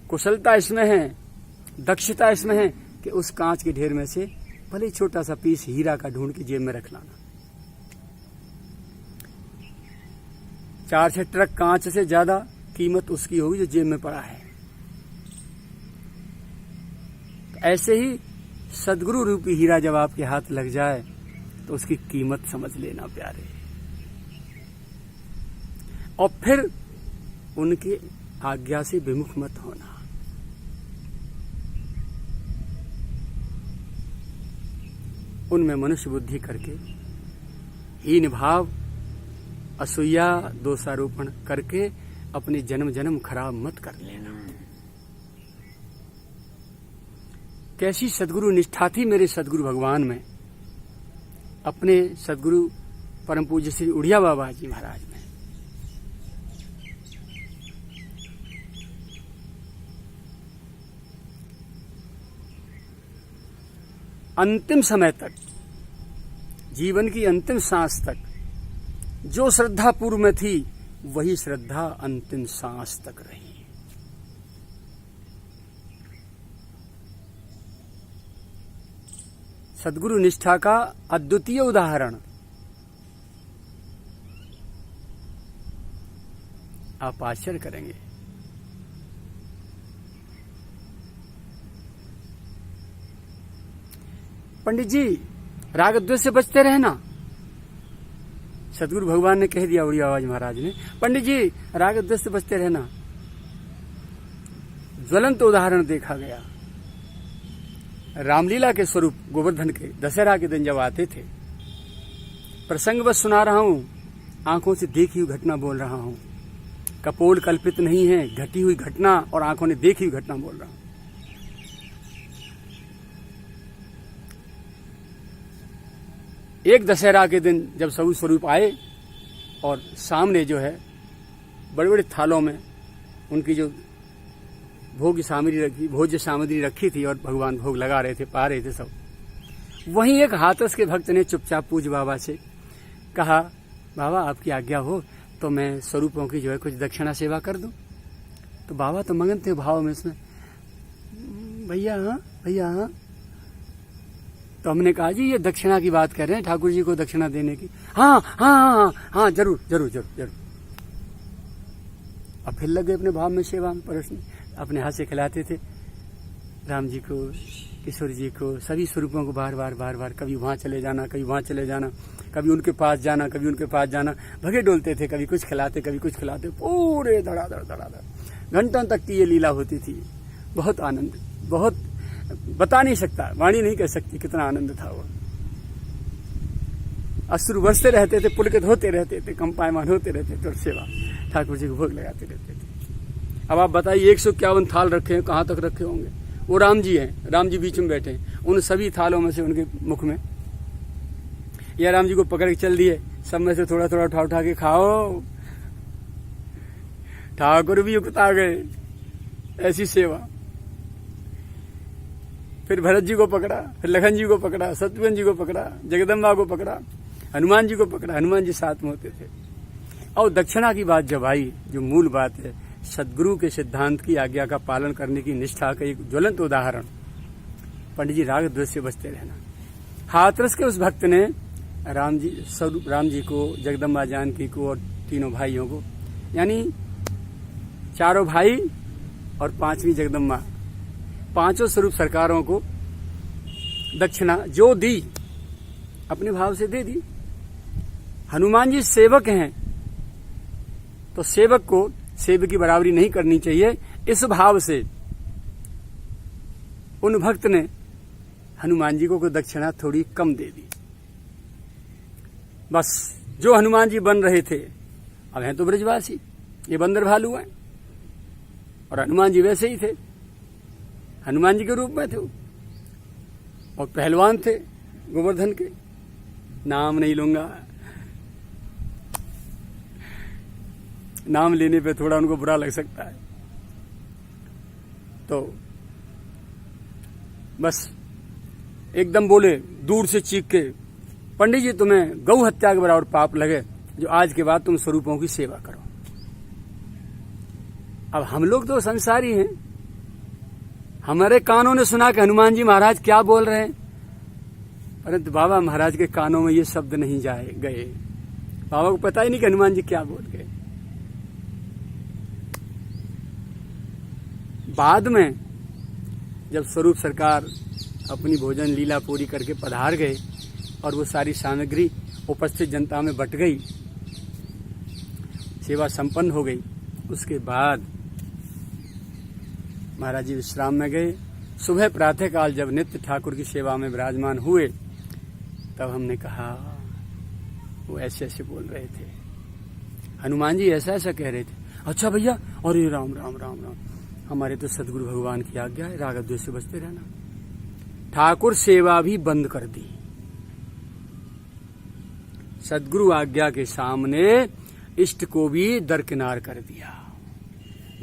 कुशलता इसमें है, दक्षता इसमें है कि उस कांच के ढेर में से भले छोटा सा पीस हीरा का ढूंढ के जेब में रख लाना। 4-6 ट्रक कांच से ज्यादा कीमत उसकी होगी जो जेब में पड़ा है। ऐसे ही सदगुरु रूपी हीरा जब आपके हाथ लग जाए तो उसकी कीमत समझ लेना प्यारे, और फिर उनके आज्ञा से विमुख मत होना। उनमें मनुष्य बुद्धि करके हीन भाव, असूया, दोषारोपण करके अपने जन्म जन्म खराब मत कर लेना। कैसी सदगुरु निष्ठा थी मेरे सदगुरु भगवान में, अपने सदगुरु परम पूज्य श्री उड़िया बाबा जी महाराज में। अंतिम समय तक, जीवन की अंतिम सांस तक जो श्रद्धा पूर्व में थी वही श्रद्धा अंतिम सांस तक रही। सद्गुरु निष्ठा का अद्वितीय उदाहरण आप आश्चर्य करेंगे। पंडित जी राग द्वेष से बचते रहना, सदगुरु भगवान ने कह दिया उड़िया बाबा जी महाराज ने, पंडित जी राग द्वेष से बचते रहना। ज्वलंत उदाहरण देखा गया। रामलीला के स्वरूप गोवर्धन के दशहरा के दिन जब आते थे, प्रसंग बस सुना रहा हूं, आंखों से देखी हुई घटना बोल रहा हूं, कपोल कल्पित नहीं है, घटी हुई घटना और आंखों ने देखी हुई घटना बोल रहा हूं। एक दशहरा के दिन जब सबू स्वरूप आए और सामने जो है बड़े बड़े थालों में उनकी जो भोज्य सामग्री रखी थी और भगवान भोग लगा रहे थे, पा रहे थे सब। वहीं एक हाथरस के भक्त ने चुपचाप पूज्य बाबा से कहा, बाबा आपकी आज्ञा हो तो मैं स्वरूपों की जो है कुछ दक्षिणा सेवा कर दूं। तो बाबा तो मगन थे भाव में इसमें, भैया हाँ। तो हमने कहा जी ये दक्षिणा की बात कर रहे हैं, ठाकुर जी को दक्षिणा देने की। हाँ जरूर। अब फिर लगे अपने भाव में सेवा में परोसने, अपने हाथ से खिलाते थे राम जी को, किशोर जी को, सभी स्वरूपों को बार बार, कभी वहां चले जाना, कभी वहां चले जाना, कभी उनके पास जाना, कभी उनके पास जाना, भगे डोलते थे, कभी कुछ खिलाते, पूरे धड़ाधड़ घंटों तक की ये लीला होती थी। बहुत आनंद, बहुत बता नहीं सकता, वाणी नहीं कह सकती कितना आनंद था वो। अश्रु बरसते रहते थे, पुलकित होते रहते थे, कंपायमान होते रहते थे और सेवा ठाकुर जी को भोग लगाते रहते थे। अब आप बताइए 151 थाल रखे हैं, कहाँ तक रखे होंगे? वो राम जी हैं, राम जी बीच में बैठे हैं, उन सभी थालों में से उनके मुख में या राम जी को पकड़ के चल दिए, सब में से थोड़ा थोड़ा उठा के खाओ। ठाकुर भी उकता गए, ऐसी सेवा। फिर भरत जी को पकड़ा, फिर लखन जी को पकड़ा, शत्रुघ्न जी को पकड़ा, जगदम्बा को पकड़ा, हनुमान जी को पकड़ा, हनुमान जी साथ में होते थे। और दक्षिणा की बात जब आई, जो मूल बात है, सद्गुरु के सिद्धांत की आज्ञा का पालन करने की निष्ठा का एक ज्वलंत उदाहरण, पंडित जी राग द्वेष से बचते रहना। हाथरस के उस भक्त ने राम जी को, जगदम्बा जानकी को और तीनों भाइयों को, यानी चारों भाई और 5वीं जगदम्बा, 5 स्वरूप सरकारों को दक्षिणा जो दी अपने भाव से दे दी। हनुमान जी सेवक हैं तो सेवक को सेवक की बराबरी नहीं करनी चाहिए, इस भाव से उन भक्त ने हनुमान जी को दक्षिणा थोड़ी कम दे दी। बस जो हनुमान जी बन रहे थे, अब हैं तो ब्रजवासी, ये बंदर भालू हैं, और हनुमान जी वैसे ही थे, हनुमान जी के रूप में थे और पहलवान थे गोवर्धन के। नाम नहीं लूंगा, नाम लेने पे थोड़ा उनको बुरा लग सकता है, तो बस एकदम बोले दूर से चीख के, पंडित जी तुम्हें गौ हत्या के बराबर पाप लगे जो आज के बाद तुम स्वरूपों की सेवा करो। अब हम लोग तो संसारी हैं, हमारे कानों ने सुना कि हनुमान जी महाराज क्या बोल रहे हैं, परंतु बाबा महाराज के कानों में ये शब्द नहीं गए। बाबा को पता ही नहीं कि हनुमान जी क्या बोल गए। बाद में जब स्वरूप सरकार अपनी भोजन लीला पूरी करके पधार गए और वो सारी सामग्री उपस्थित जनता में बट गई, सेवा संपन्न हो गई, उसके बाद महाराज जी विश्राम में गए। सुबह प्रातःकाल जब नित्य ठाकुर की सेवा में विराजमान हुए, तब हमने कहा वो ऐसे ऐसे बोल रहे थे, हनुमान जी ऐसा ऐसा कह रहे थे। अच्छा भैया, अरे राम राम राम राम, हमारे तो सदगुरु भगवान की आज्ञा है राग द्वेष से बचते रहना। ठाकुर सेवा भी बंद कर दी। सदगुरु आज्ञा के सामने इष्ट को भी दरकिनार कर दिया।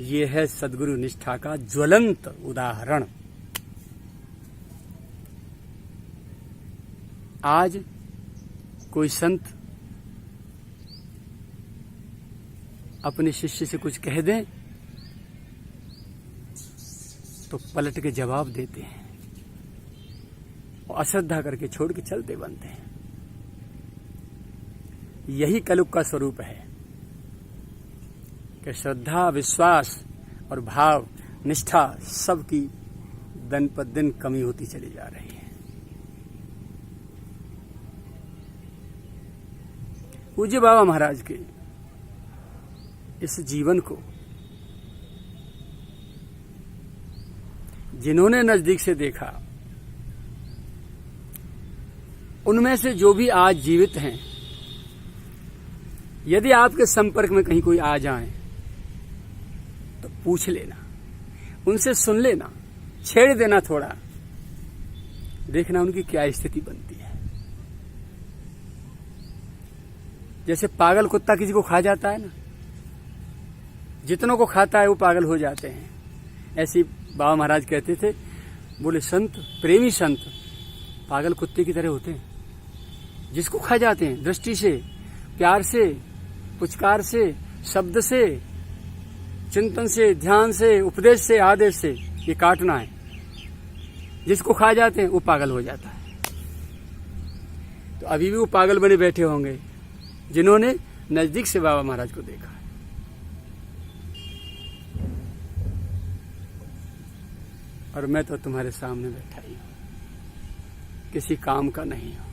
ये है सदगुरु निष्ठा का ज्वलंत उदाहरण। आज कोई संत अपने शिष्य से कुछ कह दें तो पलट के जवाब देते हैं और अश्रद्धा करके छोड़ के चलते बनते हैं। यही कलयुग का स्वरूप है कि श्रद्धा, विश्वास और भाव, निष्ठा सबकी दिन पर दिन कमी होती चली जा रही है। पूज्य बाबा महाराज के इस जीवन को जिन्होंने नजदीक से देखा, उनमें से जो भी आज जीवित हैं, यदि आपके संपर्क में कहीं कोई आ जाए तो पूछ लेना, उनसे सुन लेना, छेड़ देना, थोड़ा देखना उनकी क्या स्थिति बनती है। जैसे पागल कुत्ता किसी को खा जाता है ना, जितनों को खाता है वो पागल हो जाते हैं। ऐसी बाबा महाराज कहते थे, बोले संत, प्रेमी संत पागल कुत्ते की तरह होते हैं, जिसको खा जाते हैं दृष्टि से, प्यार से, पुचकार से, शब्द से, चिंतन से, ध्यान से, उपदेश से, आदेश से। ये काटना है। जिसको खा जाते हैं वो पागल हो जाता है। तो अभी भी वो पागल बने बैठे होंगे जिन्होंने नजदीक से बाबा महाराज को देखा। और मैं तो तुम्हारे सामने बैठा ही हूं, किसी काम का नहीं हूं।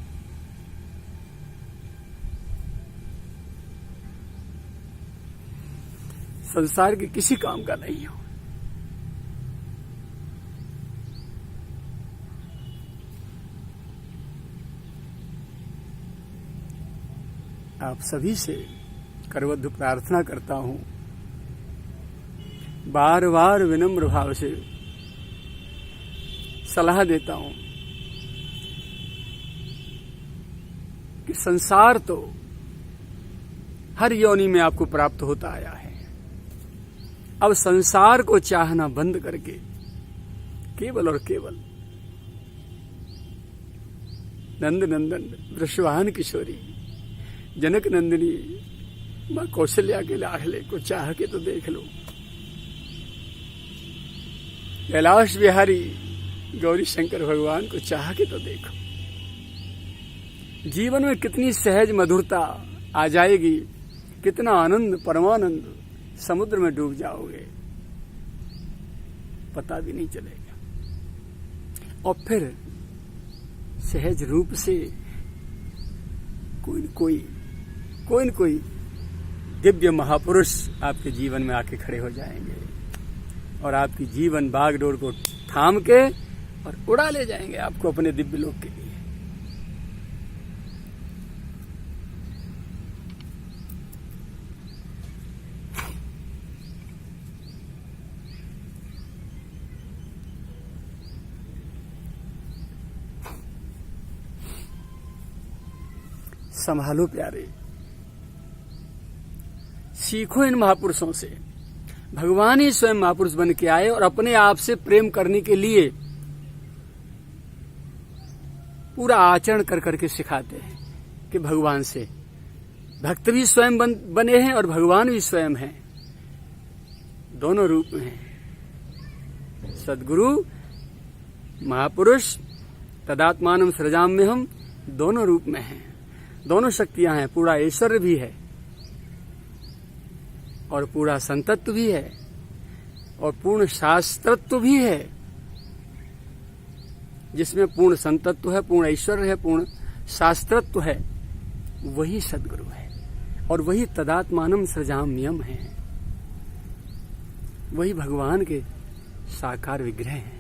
संसार के किसी काम का नहीं हूं। आप सभी से करबद्ध प्रार्थना करता हूं, बार बार विनम्र भाव से सलाह देता हूं कि संसार तो हर योनि में आपको प्राप्त होता आया है। अब संसार को चाहना बंद करके केवल और केवल नंद नंदन वृषवाहन किशोरी जनक नंदिनी मां कौशल्या के लाडले को चाह के तो देख लो। कैलाश बिहारी गौरी शंकर भगवान को चाह के तो देखो। जीवन में कितनी सहज मधुरता आ जाएगी, कितना आनंद, परमानंद, समुद्र में डूब जाओगे, पता भी नहीं चलेगा। और फिर सहज रूप से कोई न कोई दिव्य महापुरुष आपके जीवन में आके खड़े हो जाएंगे और आपकी जीवन बागडोर को थाम के और उड़ा ले जाएंगे आपको अपने दिव्य लोक के लिए। संभालो प्यारे, सीखो इन महापुरुषों से। भगवान ही स्वयं महापुरुष बन के आए और अपने आप से प्रेम करने के लिए पूरा आचरण कर करके सिखाते हैं कि भगवान से भक्त भी स्वयं बने हैं और भगवान भी स्वयं हैं, दोनों रूप में हैं। सदगुरु महापुरुष तदात्मानम सृजाम्यहम दोनों रूप में हैं, दोनों शक्तियां हैं। पूरा ऐश्वर्य भी है और पूरा संतत्व भी है और पूर्ण शास्त्रत्व भी है, जिसमें पूर्ण संतत्व है, पूर्ण ऐश्वर्य है, पूर्ण शास्त्रत्व है। वही सद्गुरु है और वही तदात्मानम सृजाम्यम है, वही भगवान के साकार विग्रह हैं।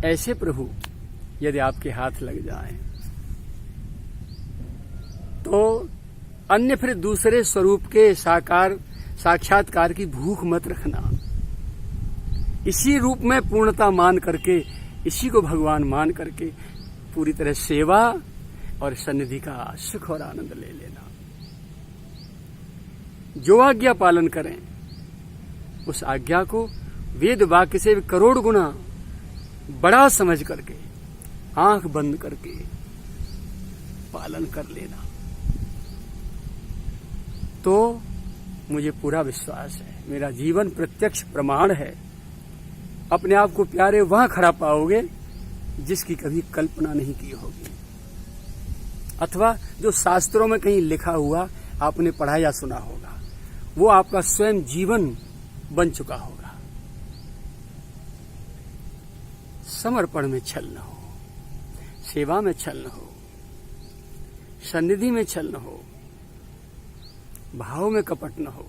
ऐसे प्रभु यदि आपके हाथ लग जाए तो अन्य फिर दूसरे स्वरूप के साक्षात्कार की भूख मत रखना। इसी रूप में पूर्णता मान करके, इसी को भगवान मान करके पूरी तरह सेवा और सन्निधि का सुख और आनंद ले लेना। जो आज्ञा पालन करें उस आज्ञा को वेद वाक्य से करोड़ गुना बड़ा समझ करके, आंख बंद करके पालन कर लेना। तो मुझे पूरा विश्वास है, मेरा जीवन प्रत्यक्ष प्रमाण है। अपने आप को प्यारे वहां खड़ा पाओगे जिसकी कभी कल्पना नहीं की होगी, अथवा जो शास्त्रों में कहीं लिखा हुआ आपने पढ़ा या सुना होगा, वो आपका स्वयं जीवन बन चुका होगा। समर्पण में छल न हो, सेवा में छल न हो, सन्निधि में छल न हो, भाव में कपट न हो।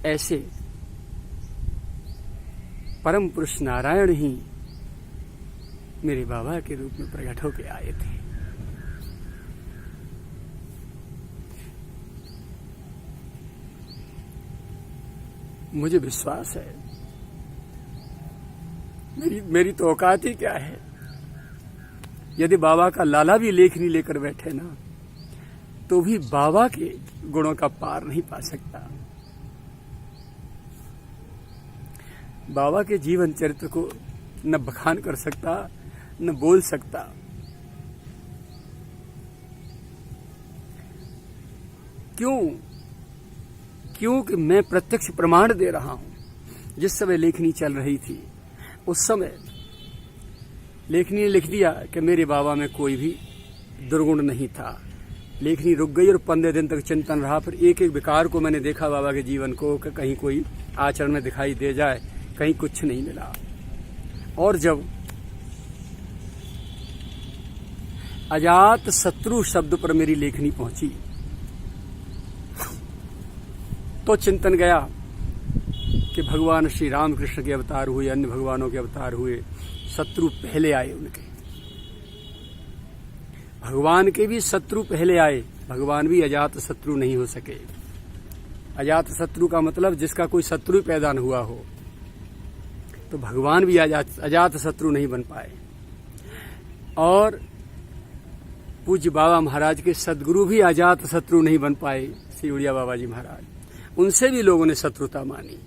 ऐसे परम पुरुष नारायण ही मेरे बाबा के रूप में प्रकट होकर आए थे। मुझे विश्वास है, मेरी तो औकात ही क्या है। यदि बाबा का लाला भी लेखनी लेकर बैठे ना, तो भी बाबा के गुणों का पार नहीं पा सकता। बाबा के जीवन चरित्र को न बखान कर सकता, न बोल सकता। क्योंकि मैं प्रत्यक्ष प्रमाण दे रहा हूं। जिस समय लेखनी चल रही थी उस समय लेखनी ने लिख दिया कि मेरे बाबा में कोई भी दुर्गुण नहीं था। लेखनी रुक गई और 15 दिन तक चिंतन रहा। फिर एक एक विकार को मैंने देखा बाबा के जीवन को, कि कहीं कोई आचरण में दिखाई दे जाए, कहीं कुछ नहीं मिला। और जब अजात शत्रु शब्द पर मेरी लेखनी पहुंची तो चिंतन गया कि भगवान श्री रामकृष्ण के अवतार हुए, अन्य भगवानों के अवतार हुए, शत्रु पहले आए उनके। भगवान के भी शत्रु पहले आए, भगवान भी अजात शत्रु नहीं हो सके। अजात शत्रु का मतलब जिसका कोई शत्रु पैदा न हुआ हो, तो भगवान भी अजात शत्रु नहीं बन पाए। और पूज्य बाबा महाराज के सद्गुरु भी अजात शत्रु नहीं बन पाए, श्री उड़िया बाबा जी महाराज। उनसे भी लोगों ने शत्रुता मानी।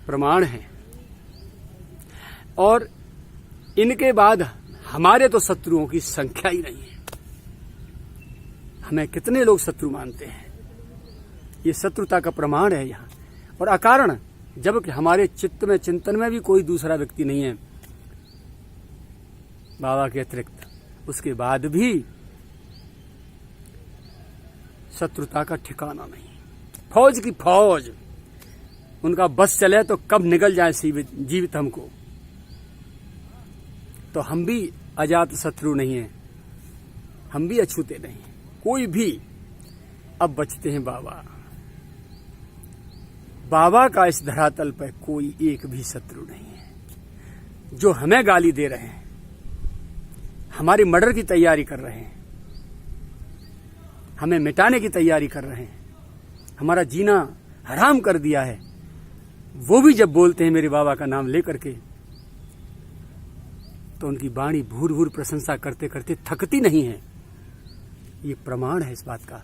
प्रमाण है। और इनके बाद हमारे तो शत्रुओं की संख्या ही नहीं है। हमें कितने लोग शत्रु मानते हैं, ये शत्रुता का प्रमाण है यहाँ। और अकारण, जबकि हमारे चित्त में, चिंतन में भी कोई दूसरा व्यक्ति नहीं है बाबा के अतिरिक्त, उसके बाद भी शत्रुता का ठिकाना नहीं। फौज की फौज, उनका बस चले तो कब निकल जाए जीवित हमको। तो हम भी अजात शत्रु नहीं है, हम भी अछूते नहीं, कोई भी। अब बचते हैं बाबा। बाबा का इस धरातल पर कोई एक भी शत्रु नहीं है। जो हमें गाली दे रहे हैं, हमारी मर्डर की तैयारी कर रहे हैं, हमें मिटाने की तैयारी कर रहे हैं, हमारा जीना हराम कर दिया है, वो भी जब बोलते हैं मेरे बाबा का नाम लेकर के, तो उनकी वाणी भूर भूर प्रशंसा करते करते थकती नहीं है। ये प्रमाण है इस बात का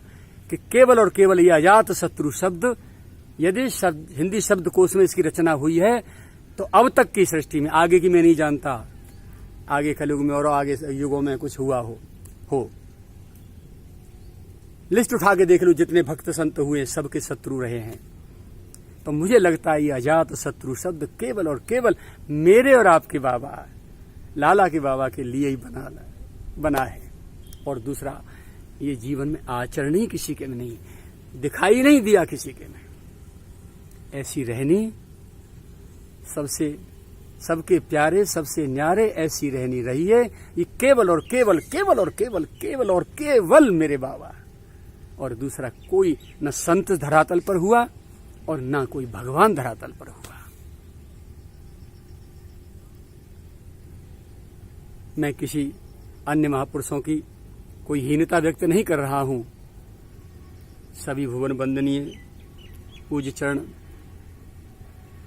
कि केवल और केवल ये अजात शत्रु शब्द, यदि हिंदी शब्दकोश में इसकी रचना हुई है तो अब तक की सृष्टि में, आगे की मैं नहीं जानता, आगे कलयुग में और आगे युगों में कुछ हुआ हो। लिस्ट उठा के देख लो, जितने भक्त संत हुए सबके शत्रु रहे हैं। तो मुझे लगता है ये अजात शत्रु शब्द केवल और केवल मेरे और आपके बाबा लाला के बाबा के लिए ही बना है। और दूसरा, ये जीवन में आचरण ही किसी के में नहीं, दिखाई नहीं दिया किसी के में। ऐसी रहनी सबके प्यारे, सबसे न्यारे, ऐसी रहनी रही है। ये केवल और केवल केवल और केवल केवल और केवल मेरे बाबा। और दूसरा कोई न संत धरातल पर हुआ और ना कोई भगवान धरातल पर हुआ। मैं किसी अन्य महापुरुषों की कोई हीनता व्यक्त नहीं कर रहा हूं। सभी भुवन वंदनीय पूज्य चरण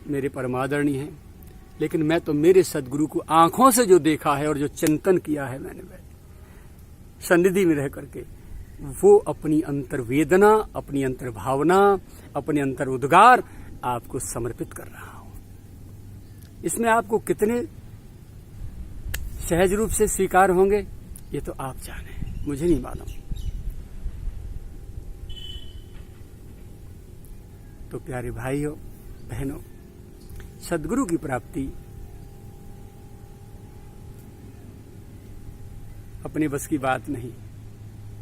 मेरे परमादरणीय हैं, लेकिन मैं तो मेरे सदगुरु को आंखों से जो देखा है और जो चिंतन किया है मैंने सन्निधि में रह करके, वो अपनी अंतर्वेदना, अपनी अंतर्भावना, अपने अंतर उद्गार आपको समर्पित कर रहा हूं। इसमें आपको कितने सहज रूप से स्वीकार होंगे ये तो आप जाने, मुझे नहीं मालूम। तो प्यारे भाइयों बहनों, सद्गुरु की प्राप्ति अपने बस की बात नहीं।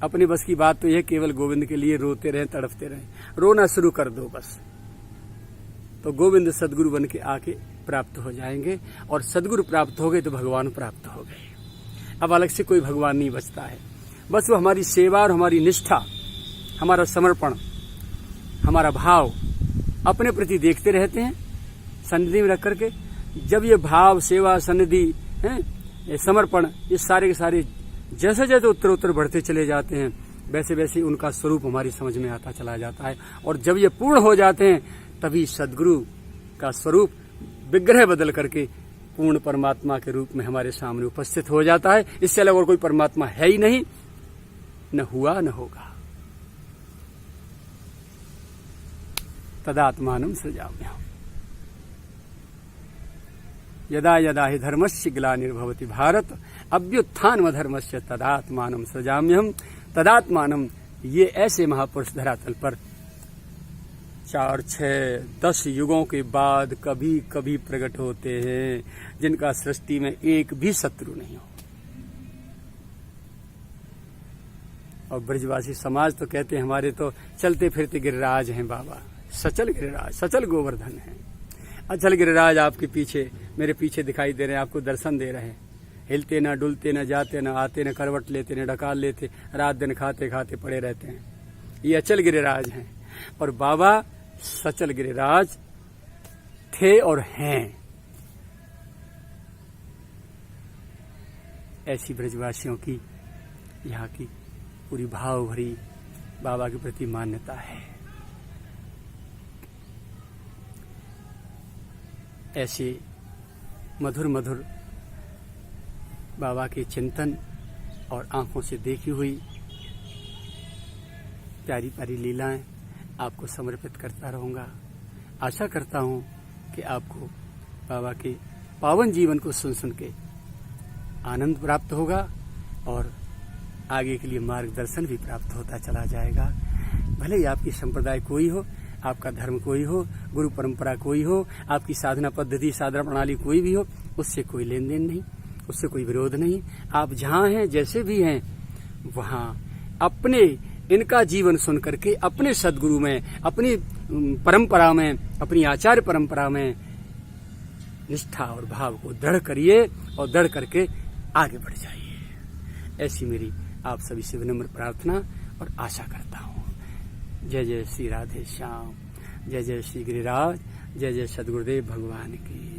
अपने बस की बात तो यह केवल गोविंद के लिए रोते रहें, तड़पते रहें। रोना शुरू कर दो बस, तो गोविंद सद्गुरु बन के आके प्राप्त हो जाएंगे। और सद्गुरु प्राप्त हो गए तो भगवान प्राप्त हो गए। अब अलग से कोई भगवान नहीं बचता है। बस वो हमारी सेवा और हमारी निष्ठा, हमारा समर्पण, हमारा भाव अपने प्रति देखते रहते हैं सन्निधि में रख करके। जब ये भाव, सेवा, सन्निधि, समर्पण, ये सारे के सारे जैसे जैसे उत्तर उत्तर बढ़ते चले जाते हैं, वैसे वैसे उनका स्वरूप हमारी समझ में आता चला जाता है। और जब ये पूर्ण हो जाते हैं तभी सद्गुरु का स्वरूप विग्रह बदल करके पूर्ण परमात्मा के रूप में हमारे सामने उपस्थित हो जाता है। इससे अलग और कोई परमात्मा है ही नहीं, न हुआ न होगा। तदात्मानं सृजाम्यहम्। यदा यदा हि धर्मस्य ग्लानिर्भवति भारत अभ्युत्थानमधर्मस्य तदात्मानं सृजाम्यहम्। तदात्मानं, ये ऐसे महापुरुष धरातल पर 4, 6, 10 युगों के बाद कभी कभी प्रकट होते हैं, जिनका सृष्टि में एक भी शत्रु नहीं हो। और ब्रजवासी समाज तो कहते हैं हमारे तो चलते फिरते गिरिराज हैं बाबा, सचल गिरिराज, सचल गोवर्धन है। अचल गिरिराज आपके पीछे, मेरे पीछे दिखाई दे रहे हैं, आपको दर्शन दे रहे हैं। हिलते न डुलते, न जाते, न आते, न करवट लेते, न डकाल लेते, रात दिन खाते खाते पड़े रहते हैं। ये अचल गिरिराज हैं। और बाबा सचल गिरिराज थे और हैं। ऐसी ब्रजवासियों की यहाँ की पूरी भाव भरी बाबा के प्रति मान्यता है। ऐसे मधुर मधुर बाबा के चिंतन और आंखों से देखी हुई प्यारी प्यारी लीलाएं आपको समर्पित करता रहूंगा। आशा करता हूं कि आपको बाबा के पावन जीवन को सुन सुन के आनंद प्राप्त होगा और आगे के लिए मार्गदर्शन भी प्राप्त होता चला जाएगा। भले ही आपकी संप्रदाय कोई हो, आपका धर्म कोई हो, गुरु परंपरा कोई हो, आपकी साधना पद्धति, साधना प्रणाली कोई भी हो, उससे कोई लेन देन नहीं, उससे कोई विरोध नहीं। आप जहाँ हैं, जैसे भी हैं, वहाँ अपने इनका जीवन सुन करके अपने सद्गुरु में, अपनी परंपरा में, अपनी आचार्य परंपरा में निष्ठा और भाव को दृढ़ करिए और दृढ़ करके आगे बढ़ जाइए। ऐसी मेरी आप सभी से विनम्र प्रार्थना और आशा करता हूँ। जय जय श्री राधे श्याम, जय जय श्री गिरिराज, जय जय सद्गुरुदेव भगवान की।